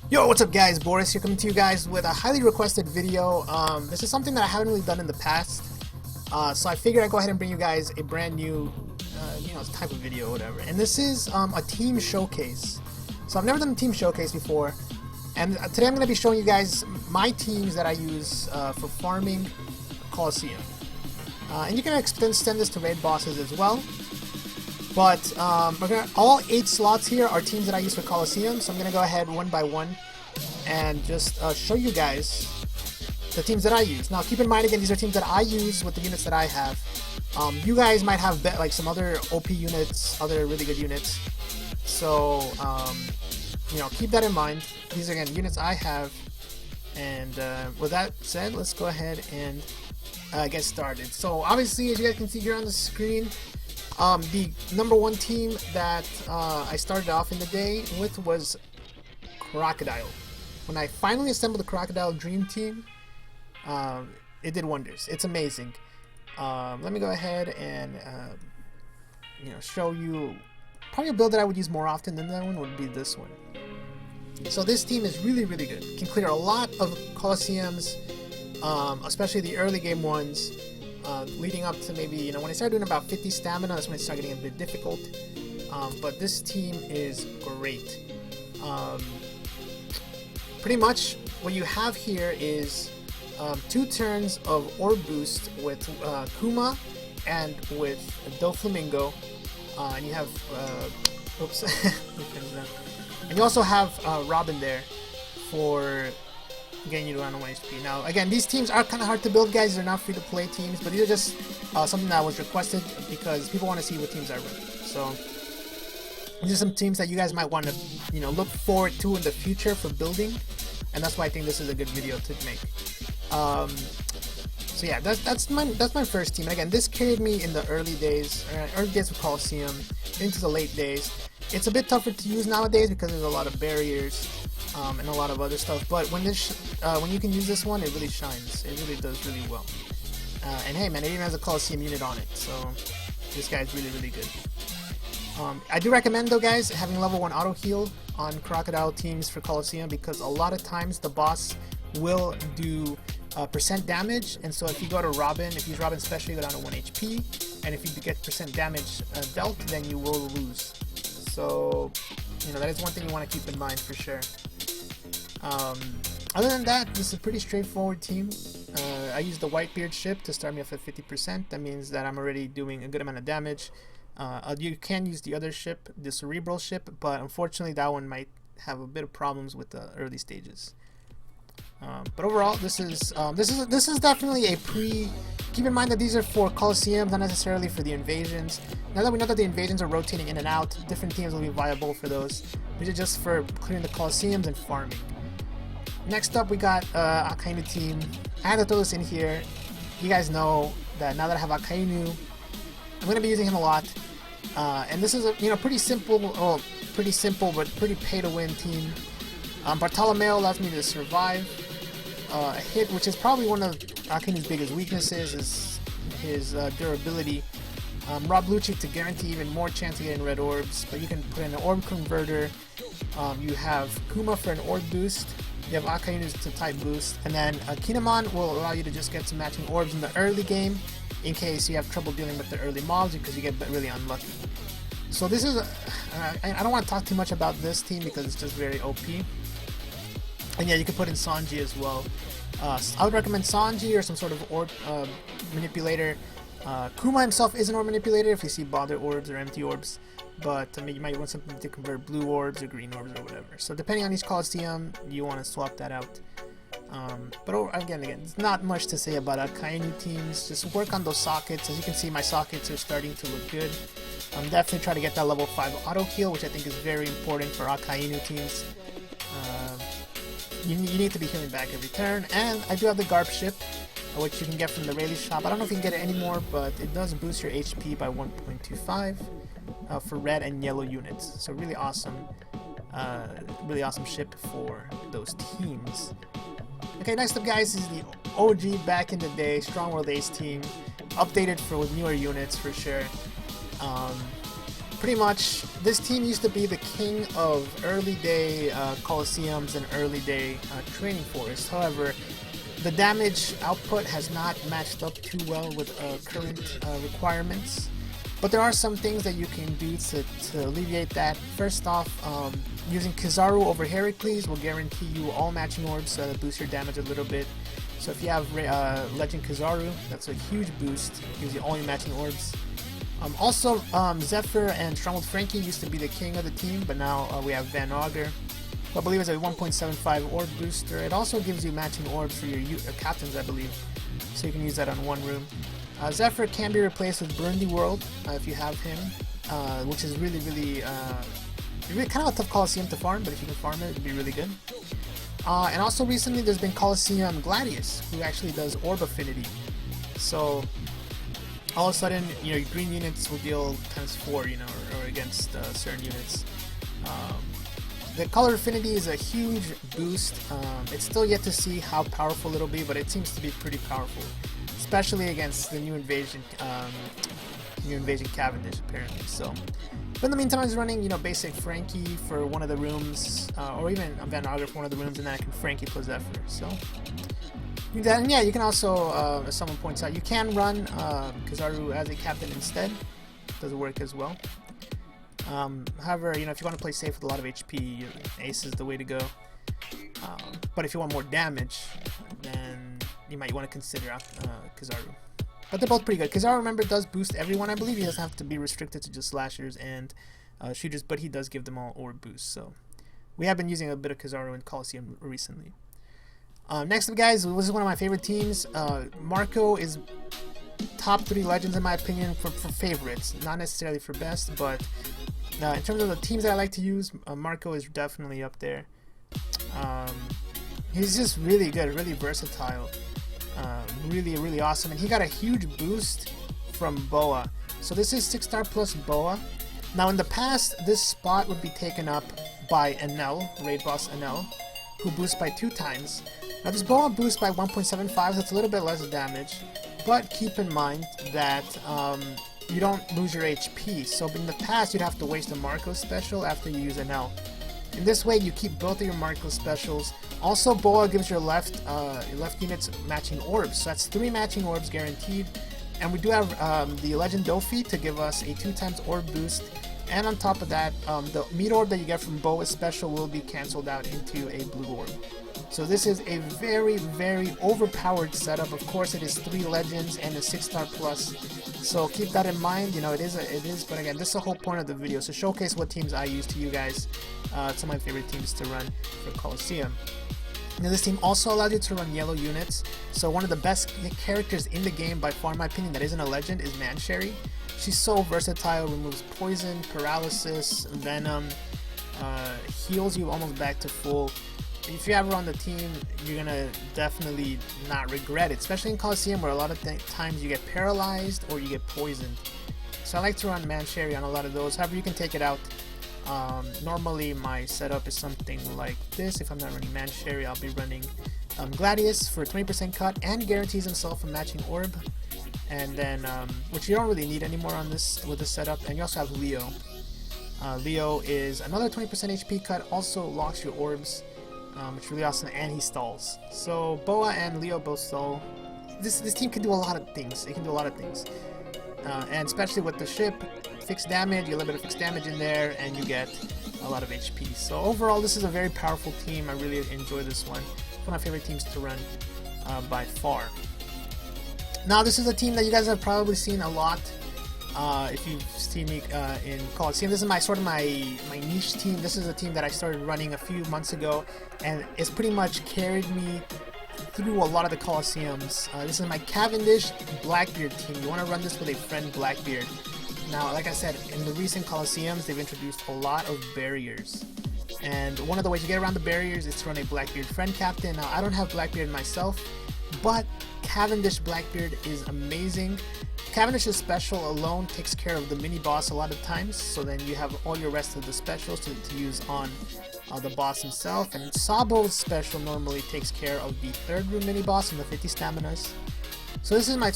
Yo, what's up guys? Boris here coming to you guys with a highly requested video. This is something that I haven't really done in the past. So I figured I'd go ahead and bring you guys a brand new, type of video or whatever. And this is a team showcase. So I've never done a team showcase before. And today I'm going to be showing you guys my teams that I use for farming Colosseum. And you can extend this to raid bosses as well. But all 8 slots here are teams that I use for Colosseum, so I'm going to go ahead one by one and just show you guys the teams that I use. Now keep in mind again, these are teams that I use with the units that I have. You guys might have like some other OP units, other really good units. So keep that in mind. These are again units I have. And with that said, let's go ahead and get started. So obviously, as you guys can see here on the screen, the #1 team that I started off in the day with was Crocodile. When I finally assembled the Crocodile Dream Team, it did wonders. It's amazing. Let me go ahead and show you probably a build that I would use more often than that one would be this one. So this team is really good. It can clear a lot of Colosseums, especially the early game ones. Leading up to maybe, when I started doing about 50 stamina, that's when it started getting a bit difficult. But this team is great. Pretty much what you have here is 2 turns of orb boost with Kuma and with Doflamingo. And you have, oops, and you also have Robin there for getting you to 1 HP. Now, again, these teams are kind of hard to build, guys. They're not free-to-play teams, but these are just something that was requested because people want to see what teams I run. So, these are some teams that you guys might want to, look forward to in the future for building, and that's why I think this is a good video to make. So yeah, that's my first team. And again, this carried me in the early days of Colosseum into the late days. It's a bit tougher to use nowadays because there's a lot of barriers. And a lot of other stuff, but when you can use this one, it really shines. It really does really well. And hey man, it even has a Colosseum unit on it, so this guy's really good. I do recommend though, guys, having level 1 auto heal on Crocodile teams for Colosseum because a lot of times the boss will do percent damage, and so if you go to Robin, if you use Robin special, you go down to 1 HP, and if you get percent damage dealt, then you will lose. So that is one thing you want to keep in mind for sure. Other than that, this is a pretty straightforward team. I use the Whitebeard ship to start me off at 50%. That means that I'm already doing a good amount of damage. You can use the other ship, the Cerebral ship, but unfortunately that one might have a bit of problems with the early stages. But overall, this is definitely a pre. Keep in mind that these are for Colosseum, not necessarily for the invasions. Now that we know that the invasions are rotating in and out, different teams will be viable for those. These are just for clearing the Colosseums and farming. Next up, we got Akainu team. I had to throw this in here. You guys know that now that I have Akainu, I'm going to be using him a lot. And this is a pretty simple but pretty pay-to-win team. Bartolomeo allows me to survive a hit, which is probably one of Akainu's biggest weaknesses, is his durability. Rob Lucci to guarantee even more chance of getting red orbs, but you can put in an orb converter. You have Kuma for an orb boost. You have Akainu to type boost, and then Kinemon will allow you to just get some matching orbs in the early game in case you have trouble dealing with the early mobs because you get really unlucky. So this is, I don't want to talk too much about this team because it's just very OP. And yeah, you can put in Sanji as well. I would recommend Sanji or some sort of orb manipulator. Kuma himself is an orb manipulator if you see bother orbs or empty orbs. But you might want something to convert blue orbs or green orbs or whatever. So depending on each Colosseum, you want to swap that out. But again, there's not much to say about Akainu teams. Just work on those sockets. As you can see, my sockets are starting to look good. I'm definitely trying to get that level 5 auto heal, which I think is very important for Akainu teams. You need to be healing back every turn. And I do have the Garp ship, which you can get from the Rayleigh shop. I don't know if you can get it anymore, but it does boost your HP by 1.25 for red and yellow units. So really awesome ship for those teams. Okay, next up, guys, is the OG back in the day Strong World Ace team, updated with newer units for sure. pretty much, this team used to be the king of early day Colosseums and early day training forests. However, the damage output has not matched up too well with current requirements. But there are some things that you can do to alleviate that. First off, using Kizaru over Heracles will guarantee you all matching orbs, so that'll boost your damage a little bit. So if you have Legend Kizaru, that's a huge boost, gives you all your matching orbs. Also, Zephyr and Stronghold Frankie used to be the king of the team, but now we have Van Augur, who I believe is a 1.75 orb booster. It also gives you matching orbs for your captains, I believe, so you can use that on one room. Zephyr can be replaced with Burundi World if you have him, which is really kind of a tough Colosseum to farm, but if you can farm it, it'd be really good. And also recently there's been Colosseum Gladius, who actually does orb affinity. So all of a sudden, you know, your green units will deal ×4, you know, or against certain units. The color affinity is a huge boost. It's still yet to see how powerful it'll be, but it seems to be pretty powerful, especially against the new invasion Cavendish, apparently. So, but in the meantime, I was running, you know, basic Frankie for one of the rooms, or even Van Augur for one of the rooms, and then I can Frankie plus Zephyr. So, and yeah, you can also, as someone points out, you can run Kizaru as a captain instead. Does work as well. However, you know, if you want to play safe with a lot of HP, Ace is the way to go. But if you want more damage, then you might want to consider Kizaru. But they're both pretty good. Kizaru, remember, does boost everyone. I believe he doesn't have to be restricted to just slashers and shooters, but he does give them all orb boosts. So we have been using a bit of Kizaru in Colosseum recently. Next up, guys, this is one of my favorite teams. Marco is top 3 legends in my opinion for favorites, not necessarily for best, but in terms of the teams that I like to use, Marco is definitely up there. He's just really good, really versatile, really awesome, and he got a huge boost from Boa. So this is 6-star plus Boa. Now in the past, this spot would be taken up by Enel, raid boss Enel, who boosts by 2 times. Now this Boa boosts by 1.75, so it's a little bit less damage, but keep in mind that you don't lose your HP. So in the past, you'd have to waste a Marco special after you use Enel. In this way, you keep both of your Marco specials. Also, Boa gives your left units matching orbs, so that's 3 matching orbs guaranteed. And we do have the Legend Dofi to give us a 2x orb boost. And on top of that, the meat orb that you get from Boa's special will be cancelled out into a blue orb. So this is a very overpowered setup. Of course, it is 3 legends and a 6-star plus. So keep that in mind. You know, it is. But again, this is the whole point of the video, to showcase what teams I use to you guys. Some of my favorite teams to run for Colosseum. Now, this team also allows you to run yellow units. So one of the best characters in the game, by far in my opinion, that isn't a legend, is Mansherry. She's so versatile, removes poison, paralysis, venom, heals you almost back to full. If you have her on the team, you're gonna definitely not regret it, especially in Colosseum where a lot of times you get paralyzed or you get poisoned. So I like to run Mansherry on a lot of those. However, you can take it out. Normally my setup is something like this. If I'm not running Mansherry, I'll be running Gladius for 20% cut and guarantees himself a matching orb. And then, which you don't really need anymore on this with this setup. And you also have Leo. Leo is another 20% HP cut, also locks your orbs, which is really awesome, and he stalls. So Boa and Leo both stall. This team can do a lot of things. It can do a lot of things, and especially with the ship, fixed damage. You get a little bit of fixed damage in there, and you get a lot of HP. So overall, this is a very powerful team. I really enjoy this one. It's one of my favorite teams to run by far. Now, this is a team that you guys have probably seen a lot. If you've seen me in Colosseum, this is my niche team. This is a team that I started running a few months ago, and it's pretty much carried me through a lot of the Colosseums. This is my Cavendish Blackbeard team. You want to run this with a friend Blackbeard. Now, like I said, in the recent Colosseums, they've introduced a lot of barriers. And one of the ways you get around the barriers is to run a Blackbeard friend captain. Now, I don't have Blackbeard myself, but Cavendish Blackbeard is amazing. Cavendish's special alone takes care of the mini boss a lot of times, so then you have all your rest of the specials to use on the boss himself. And Sabo's special normally takes care of the 3rd room mini boss and the 50 staminas. So this is my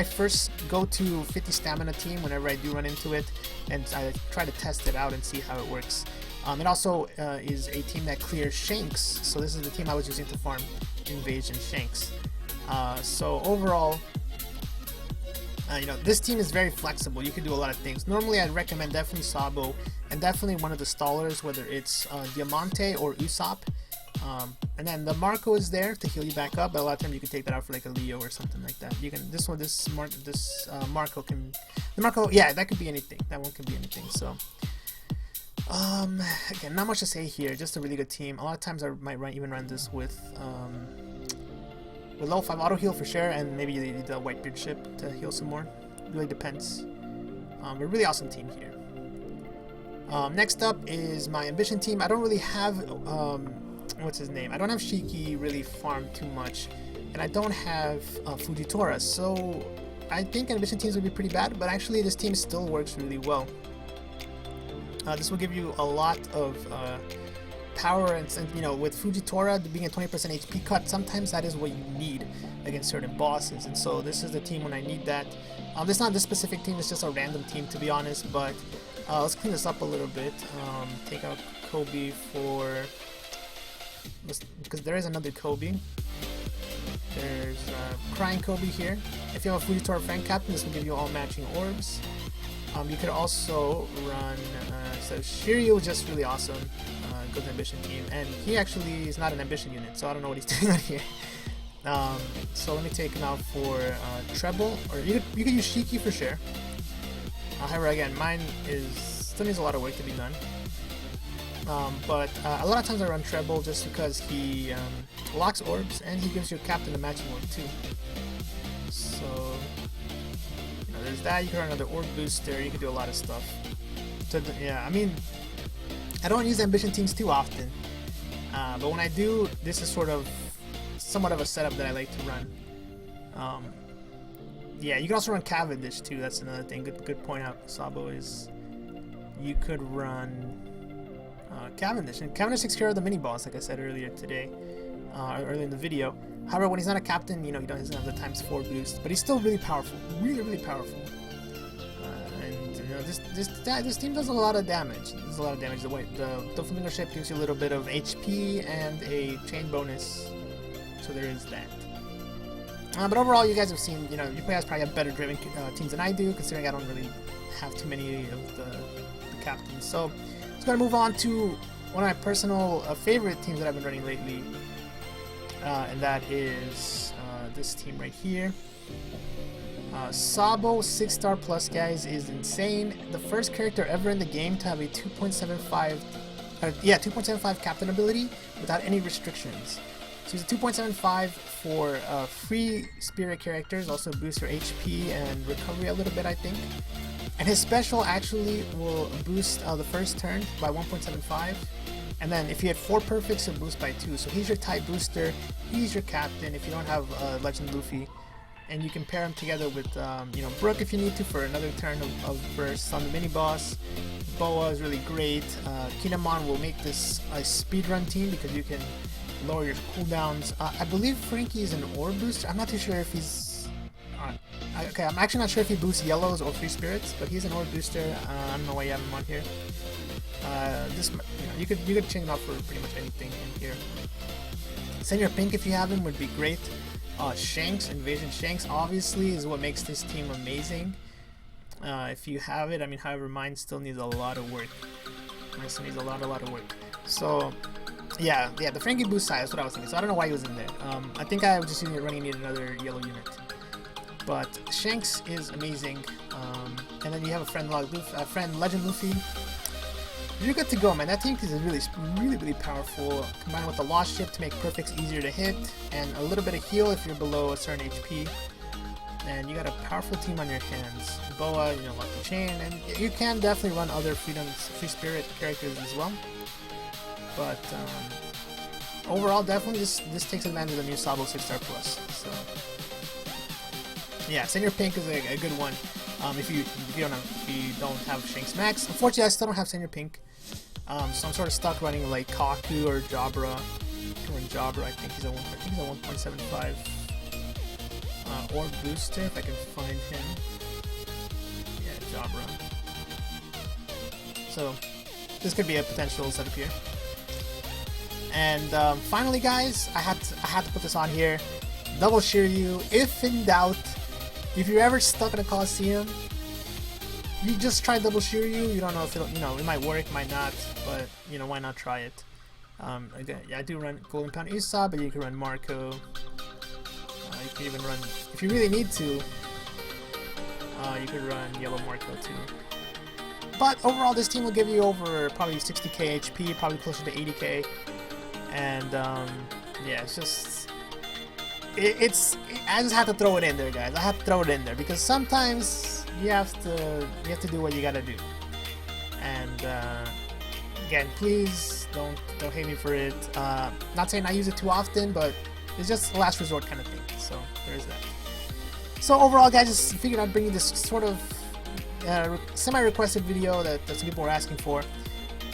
first go-to 50 stamina team whenever I do run into it, and I try to test it out and see how it works. It also is a team that clears Shanks, so this is the team I was using to farm Invasion Shanks. So overall, you know, this team is very flexible. You can do a lot of things. Normally I'd recommend definitely Sabo, and definitely one of the stallers, whether it's Diamante or Usopp. And then the Marco is there to heal you back up, but a lot of times you can take that out for like a Leo or something like that. You can Marco can, the Marco, yeah, that could be anything. That one could be anything. So again, not much to say here. Just a really good team. A lot of times I might even run this with level 5 auto heal for sure, and maybe the Whitebeard ship to heal some more. It really depends. A really awesome team here. Next up is my ambition team. I don't really have what's his name? I don't have Shiki really farmed too much, and I don't have Fujitora, so I think ambition teams would be pretty bad, but actually this team still works really well. This will give you a lot of power, and you know, with Fujitora being a 20% HP cut, sometimes that is what you need against certain bosses, and so this is the team when I need that. It's not this specific team, it's just a random team to be honest, but let's clean this up a little bit. Take out Kobe for... because there is another Kobe. There's Crying Kobe here. If you have a Fujitora Friend Captain, this will give you all matching orbs. You could also run, so Shiryu is just really awesome, good ambition team, and he actually is not an ambition unit, so I don't know what he's doing out here. So let me take him out for Treble, or you could use Shiki for sure. However, again, mine still needs a lot of work to be done. But a lot of times I run Treble just because he locks orbs and he gives your captain a matching orb too. So you know, there's that. You can run another orb booster. You can do a lot of stuff. So yeah, I mean, I don't use ambition teams too often, but when I do, this is somewhat of a setup that I like to run. Yeah, you can also run Cavendish too. That's another thing. Good point out, Sabo, is you could run Cavendish, and Cavendish takes care of the mini boss, like I said earlier today, earlier in the video. However, when he's not a captain, you know, he doesn't have the ×4 boost, but he's still really powerful, really powerful. And you know, this team does a lot of damage. Does a lot of damage. The Flamingo ship gives you a little bit of HP and a chain bonus, so there is that. But overall, you guys have seen, you know, you guys probably have better driven teams than I do, considering I don't really have too many of the captains. So let's go to move on to one of my personal favorite teams that I've been running lately, and that is this team right here. Sabo 6-star plus, guys, is insane. The first character ever in the game to have a 2.75 captain ability without any restrictions. So he's a 2.75 for free spirit characters, also boosts your HP and recovery a little bit, I think. And his special actually will boost the first turn by 1.75, and then if you had 4 perfects, he'll boost by 2. So he's your type booster, he's your captain if you don't have Legend Luffy, and you can pair him together with you know, Brook if you need to for another turn of burst on the mini boss. Boa is really great. Kinemon will make this a speedrun team because you can lower your cooldowns. I believe Frankie is an orb booster. I'm not too sure if he's okay, I'm actually not sure if he boosts yellows or free spirits, but he's an orb booster. I don't know why you have him on here. This, you know, you could change him out for pretty much anything in here. Senior Pink, if you have him, would be great. Shanks, Invasion Shanks, obviously, is what makes this team amazing. If you have it, I mean, however, mine still needs a lot of work. Mine still needs a lot of work. So yeah, the Frankie boost side is what I was thinking. So I don't know why he was in there. I think I was just using it running need another yellow unit. But Shanks is amazing, and then you have a friend Legend Luffy. You're good to go, man. That tank is really powerful. Combined with the Lost Ship to make perfects easier to hit, and a little bit of heal if you're below a certain HP. And you got a powerful team on your hands. Boa, you know, like the chain, and you can definitely run other free spirit characters as well. But overall, definitely this takes advantage of the new Sabo 6-star plus. So yeah, Senior Pink is a good one. If you don't have Shanks Max. Unfortunately, I still don't have Senior Pink, so I'm sort of stuck running like Kaku or Jabra. I think he's a 1.75. or booster if I can find him. Yeah, job run. So this could be a potential setup here. And finally, guys, I had to put this on here. Double Shiryu. If in doubt, if you're ever stuck in a Colosseum, you just try double Shiryu. You don't know if it'll, it might work, might not, but why not try it? Again, yeah, I do run Golden Pound Usopp, but you can run Marco. You can even run, if you really need to, you could run Yellow Marco too. But overall, this team will give you over probably 60k HP, probably closer to 80k. And yeah, it's just I just have to throw it in there, guys. I have to throw it in there because sometimes you have to do what you gotta do. And again, please don't hate me for it. Not saying I use it too often, but it's just a last resort kind of thing. So there's that. So overall, guys, just figured I'd bring you this sort of semi-requested video that some people were asking for.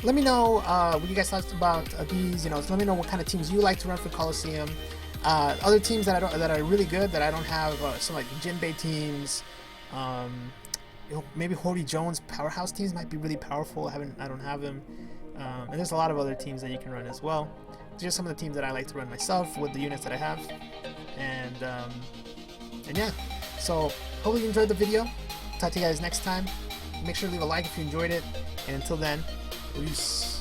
Let me know what you guys thought about these. So let me know what kind of teams you like to run for Colosseum. Other teams that are really good that I don't have, some like Jinbei teams. Maybe Hody Jones powerhouse teams might be really powerful. I don't have them. And there's a lot of other teams that you can run as well. These are some of the teams that I like to run myself with the units that I have. And yeah. So hopefully you enjoyed the video. Talk to you guys next time. Make sure to leave a like if you enjoyed it. And until then, peace.